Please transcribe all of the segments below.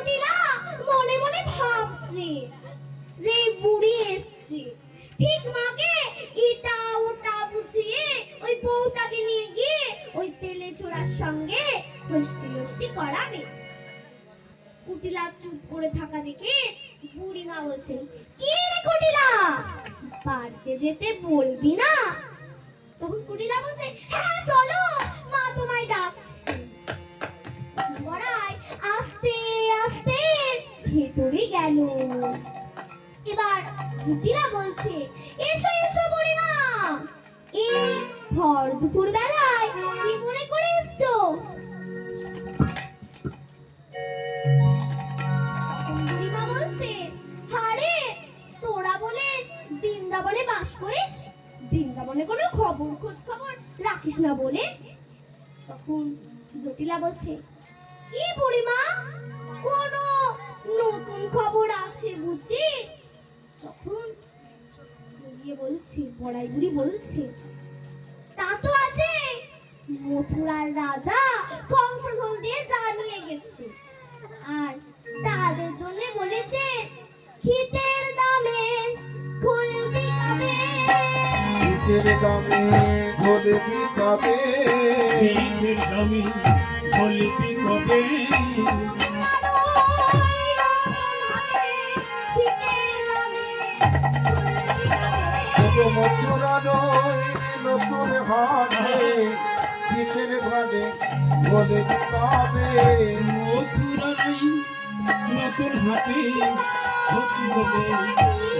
জটিলা মনে মনে ভাবছে যে বুড়ি এসছে, ঠিক মাকে এটা ওটা বুঝিয়ে ওই বউটাকে নিয়ে গিয়ে ওই তেলে ছোড়ার সঙ্গে হস্তি হস্তি করাবে। কুটিলা চুপ করে থাকা দেখে বুড়িমা বলছেন, কি রে কুটিলা, বাড়িতে যেতে বলবি না? তখন কুটিলা বলছে, হ্যাঁ চলো, মা তোমায় ডাকছে। বড়াই আস্তে আস্তে ভেতরে গেল। এবার জটিলা বলছে, এসো এসো বুড়িমা, এই ভর দুপুর বেলায় কি মনে করে এসছো? বুড়িমা বলছে, হারে তোরা বলে বৃন্দাবনে বাস করিস, বৃন্দাবনে কোনো খবর খোঁজ খবর রাখিস না বলে। তখন জটিলা বলছে, কি বুড়িমা, কোনো নতুন খবর আছে বুঝি? তখন জড়িয়ে বলছে, বড়াই বুড়ি বলছে, তা তো আছে, মথুরার রাজা কংসধন দিয়ে জানিয়ে গেছে, আর তাদের জন্য বলেছে খিতের দামে খোলবি কবে, খিতের দামে খোলবি কবে, খিতের দামে খোলবি কবে, মথুরা নয় নতুন হাটে, খিতের ভাবে খোলবি কবে, মথুরা নয় নতুন হাটে খোলবি কবে,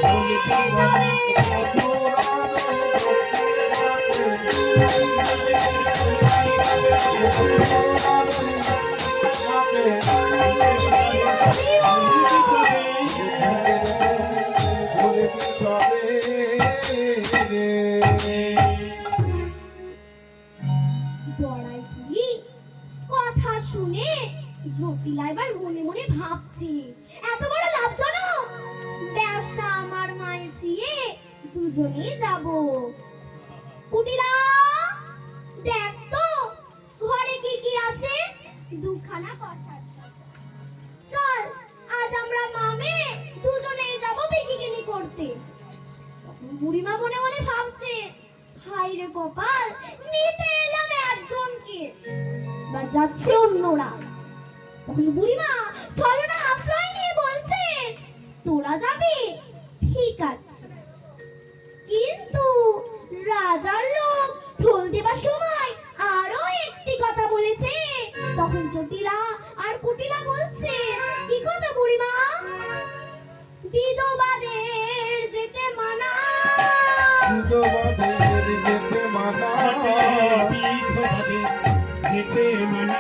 খোলবি কবে, মথুরা কথা শুনে জটিলা এবার মনে মনে ভাবছি, এত বড় লাভজনক ব্যবসা আমার মায়ের ছিয়ে দুজনেই যাব। কুটিলা দেখ তো ঘরে কি কি আছে, দুখানা কষার, চল আজ আমরা মামে দুজনেই যাব বিকিকিনি করতে। বুড়িমা মনে মনে ভাবছে, হাই রে কপাল, নিতে এলাম একজনকে, বা যাচ্ছে অন্যরা। তখন বুড়িমা ছলনা আশ্রয় নিয়ে বলছে, তোরা যাবি ঠিক আছে, কিন্তু রাজার লোক ঢোল দেবার সময় আরো একটি কথা বলেছে। তখন জটিলা আর কুটিলা বলছে, কি কথা বুড়িমা? বিধবাদের যেতে মানা, বিধবাদের যেতে মানা, বিধবাদের যেতে মানা,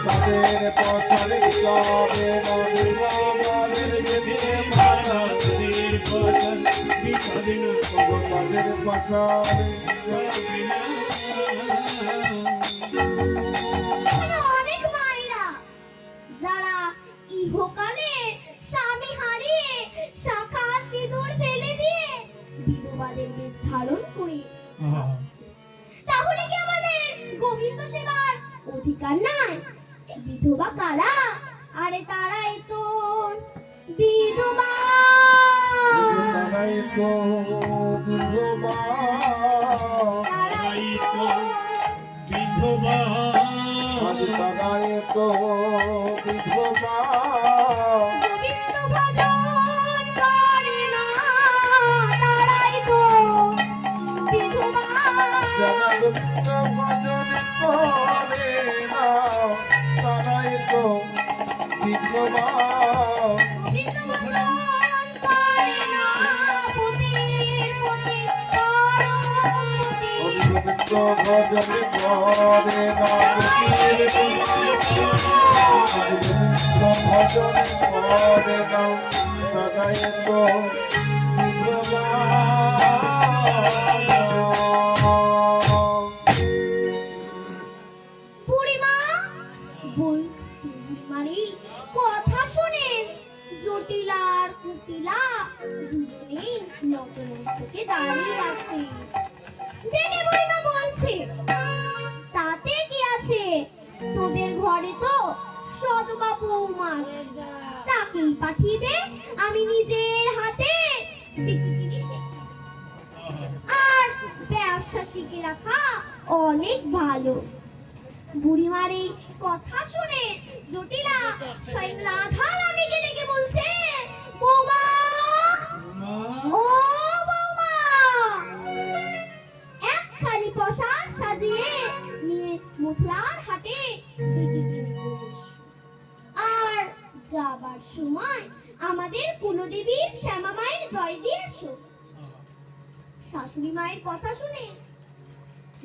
তাদের পথরে যাবে না, তাদের পথরে অনেক মায়েরা যারা ইহকালে স্বামী হারিয়ে শাখা সিঁদুর ফেলে দিয়ে বিধবাদের বেশ ধারণ করে আছে। তাহলে কি আমাদের গোবিন্দ সেবার অধিকার নাই? বিধবা কারা? আরে তারাই তো বিধবা, তারাই তো বিধবা, তারাই তো বিধবা, তারাই তো বিধবা, গোবিন্দ ভজন করে না, তারাই তো বিধবা, যারা গোবিন্দ ভজন করে না, তারাই তো বিধবা, গোবিন্দ ভজন করে না, পুতির পুতি করমতি, গোবিন্দ ভজন করে না, গোবিন্দ ভজন করে না, তারাই তো বিধবা। বুড়িমা বলছি মানে কথা শুনে জটিলা আর কুটিলা দুজনেই নতমস্তকে দাঁড়িয়ে আছে। দেখে বুড়িমা বলছে, তাতে কি আছে, তোদের ঘরে তো সদবা বৌমা আছে, তাকেই পাঠিয়ে দে, আমি নিজের হাতে বিক্রি জিনিস আর ব্যবসা শিখে রাখা অনেক ভালো। বুড়িমার এই কথা শুনে জটিলা স্বয়ং রাধা রানীকে ডেকে বলছে, বৌমা, ও বৌমা, একখানি পোশাক সাজিয়ে নিয়ে মথুরার হাটে বিক্রি কিনতে এসো। আর যাবার সময় আমাদের কুলদেবীর শ্যামা মায়ের জয় দিয়ে এসো। শাশুড়ি মায়ের কথা শুনে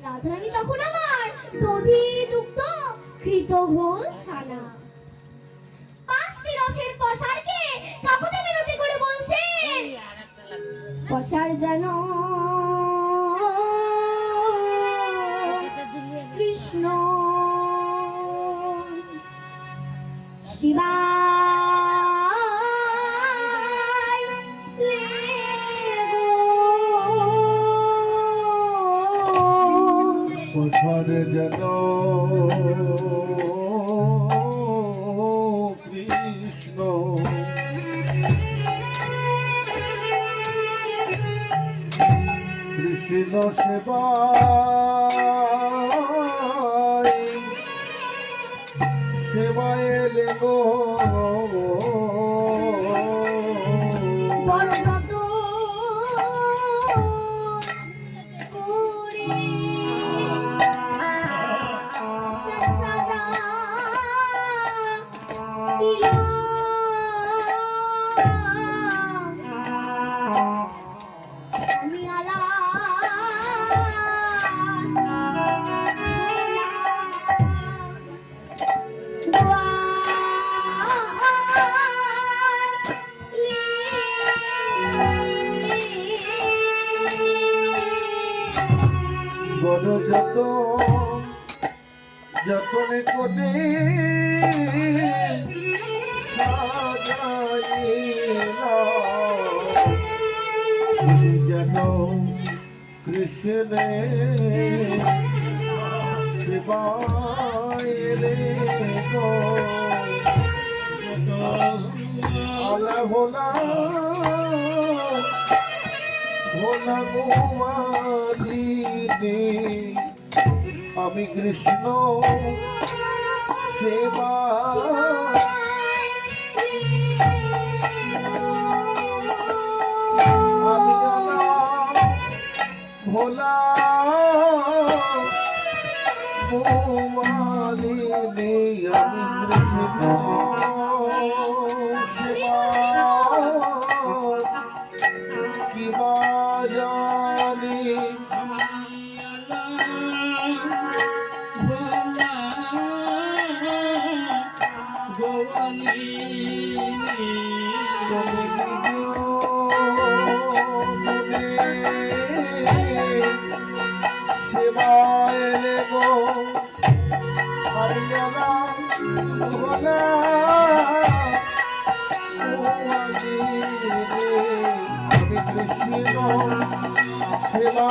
রাধারানী তখন আমার দধি দুগ্ধ কৃত ঘোল ছানা 5টি রসের পসারকে কাকুতে মিনতি করে বলছে, পসার যেন কৃষ্ণ শিবা প্রসারে যেন কৃষ্ণ কৃষ্ণ সেবায় এলে গো বড় যত করে সাজা দিলা আমি আলা বড় যত যতনে করে যেন কৃষ্ণে শিবায় গো আলা ভোলা ভোলা গোয়ালিনী আমি কৃষ্ণ সেবা আমি আলা ভোলা গোয়ালিনী আমি কৃষ্ণ সেবা কিবা জানি সেবায় গো হরিয়ালা ভোলা আমি কৃষ্ণ সেবা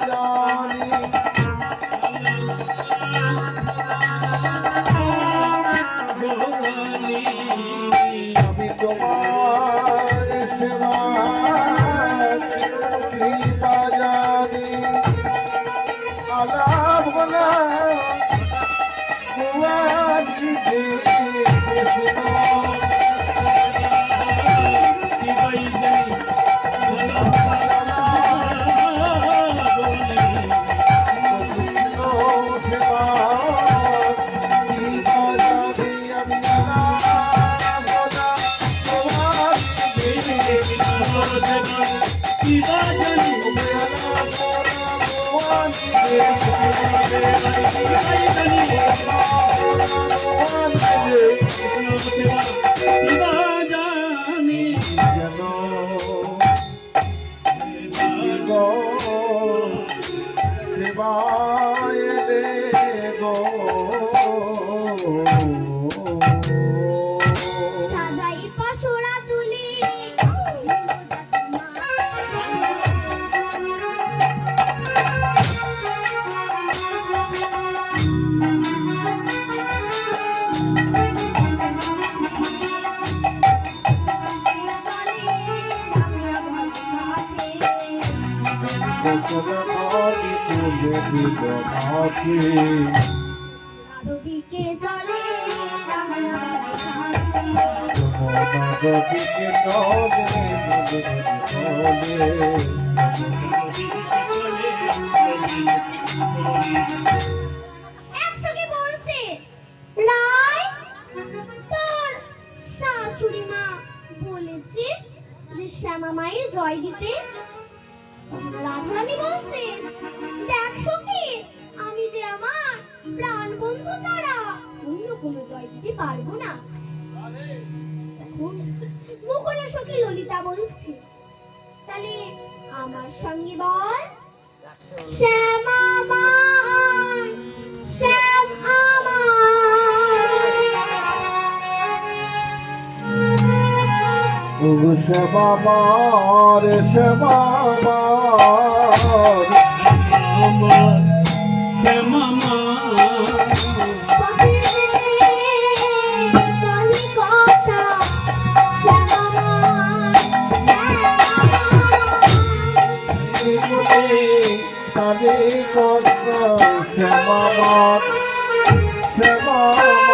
জানি আমি তোমার সেবা কৃপা জানি আলা ভোলা Thank you. জীবনাকে নদীকে চলে নদীকে চলে একসঙ্গে বলছে রায় তোর শাশুড়ি মা বলেছে যে শ্যামা মায়ের জয় দিতে। রাধারানী বলছে দেখ সখী আমি যে আমার প্রাণ বন্ধু ছাড়া অন্য কোনো জয় দিতে পারবো না। তখন মুখনা সখী ললিতা বলছে তাহলে আমার সঙ্গে বল শ্যামা মা শ্যাম আমার শ্যামামার শ্যামামার আমার শ্যামা মা কানে কত শ্যামামার শ্যামামার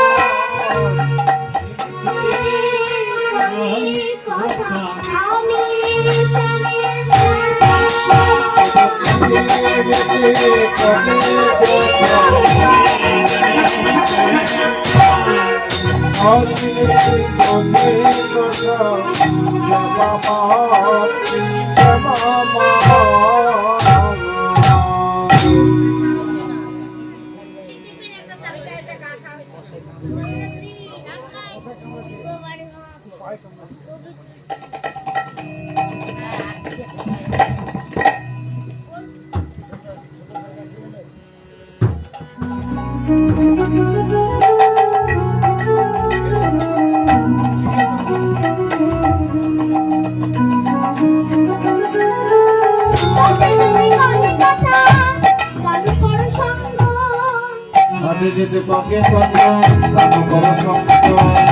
হাতে যেতে পাকে কথা কানু করা সঙ্গ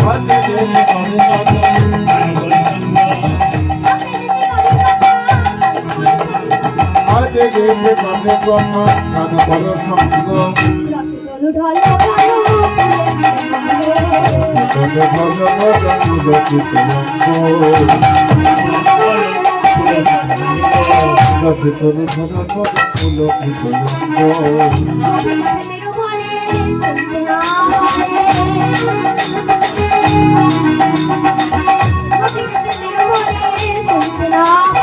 হাতে যেতে পাকে কথা হাতে যেতে পাকে কথা কানু করা সঙ্গ তোকে ভালো জানু দেখিত গাছে তোরে ধরা করে ফুল চলতে না